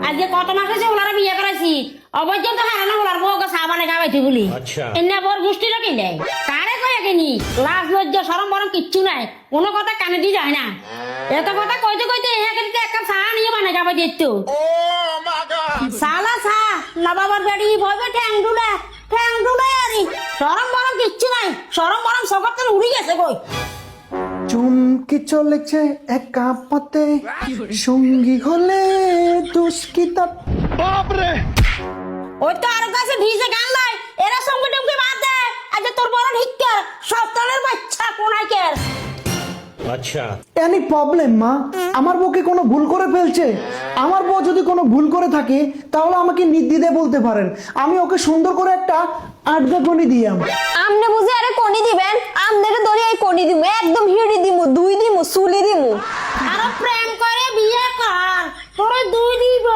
আজ কত মাস হয়েছে ওনারা বিয়ে করাইছি অবৈধ তো হারানো ওনার বউ চা বানাই খাওয়াইছি বলি এনে বর গোষ্ঠী লোক দেয় কারে কয়ে কিনি লাজ লজ্জা সরম বরম কিচ্ছু নাই কোনো কথা কানে দিয়ে যায় না এত কথা কইতে কইতে এক কাপ চা নিয়ে বানাই খাওয়াই দিত সালা চা না বাবার গাড়ি ভয়বে ঠ্যাং ডুলে আরে সরম বরম কিচ্ছু নাই সরম বরম সকর উড়ি গেছে কই চুমকি চলেছে একা পথে সঙ্গী হলে দুষ্কিতা। বাপরে ওই তো আরো কাছে ভিজে গান লাই এরা সঙ্গে টুমকে বাদ দে আজ তোর বড় ভিক্ষা সপ্তাহের বাচ্চা কোনায় কে আচ্ছা এনি প্রবলেম মা? আমার বউকে কোনো ভুল করে ফেলছে? আমার বউ যদি কোনো ভুল করে থাকে তাহলে আমাকে নির্দ্বিধায় বলতে পারেন, আমি ওকে সুন্দর করে একটা আটগাগনি দিয়াম। আমনে বুঝে আরে কোনি দিবেন? আমনের দলি এই কোনি দিমু, একদম হিড়ি দিমু, দুই দিমু, সুলি দিমু। আর প্রেম করে বিয়ে কর তোরে দুই দিব